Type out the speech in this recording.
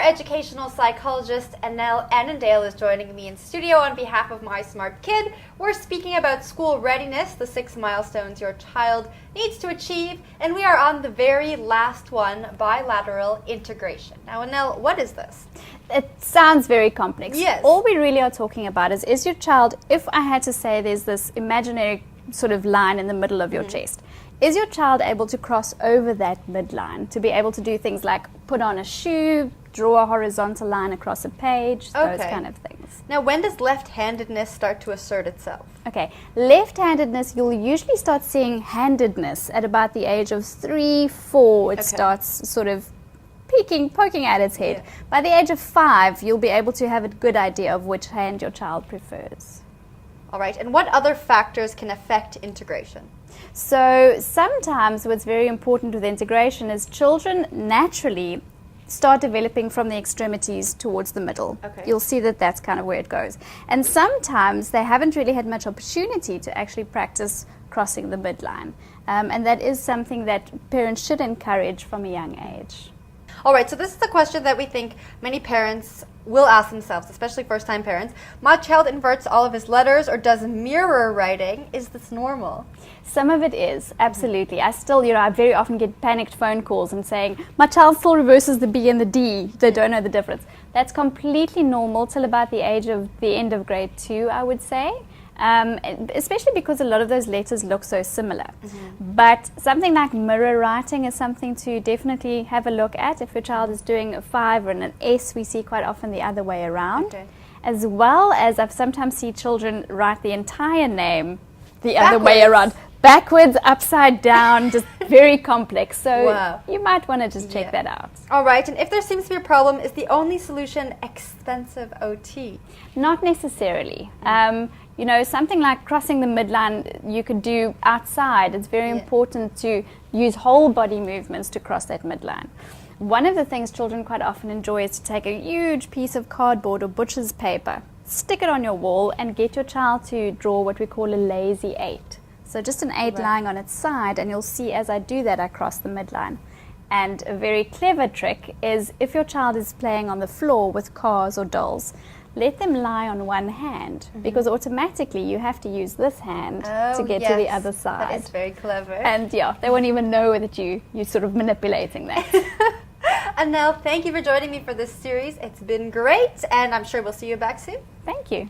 educational psychologist Annelle Annandale is joining me in studio on behalf of My Smart Kid. We're speaking about school readiness, the 6 milestones your child needs to achieve, and we are on the very last one, bilateral integration. Now, Annelle, what is this? It sounds very complex. Yes. All we really are talking about is your child, if I had to say there's this imaginary sort of line in the middle of your chest, is your child able to cross over that midline, to be able to do things like put on a shoe, draw a horizontal line across a page, those kind of things? Now, when does left-handedness start to assert itself? Okay, left-handedness, you'll usually start seeing handedness at about the age of 3, 4. It starts sort of poking at its head. Yeah. By the age of 5, you'll be able to have a good idea of which hand your child prefers. All right, and what other factors can affect integration? So sometimes what's very important with integration is children naturally start developing from the extremities towards the middle. Okay. You'll see that that's kind of where it goes. And sometimes they haven't really had much opportunity to actually practice crossing the midline. And that is something that parents should encourage from a young age. All right, so this is a question that we think many parents will ask themselves, especially first-time parents. My child inverts all of his letters or does mirror writing. Is this normal? Some of it is, absolutely. I very often get panicked phone calls and saying, my child still reverses the B and the D. They don't know the difference. That's completely normal till about the age of the end of grade 2, I would say. Especially because a lot of those letters look so similar. But something like mirror writing is something to definitely have a look at. If your child is doing a 5 or an S, we see quite often the other way around. As well as I've sometimes seen children write the entire name the other way around. Backwards, upside down, just very complex. So you might want to just check that out. All right, and if there seems to be a problem, is the only solution expensive OT? Not necessarily. You know, something like crossing the midline you could do outside. It's very important to use whole body movements to cross that midline. One of the things children quite often enjoy is to take a huge piece of cardboard or butcher's paper, stick it on your wall, and get your child to draw what we call a lazy 8. So just an 8 lying on its side, and you'll see as I do that I cross the midline. And a very clever trick is if your child is playing on the floor with cars or dolls, let them lie on one hand, because automatically you have to use this hand to get to the other side. That is very clever. And they won't even know that you're sort of manipulating that. Annelle, thank you for joining me for this series. It's been great, and I'm sure we'll see you back soon. Thank you.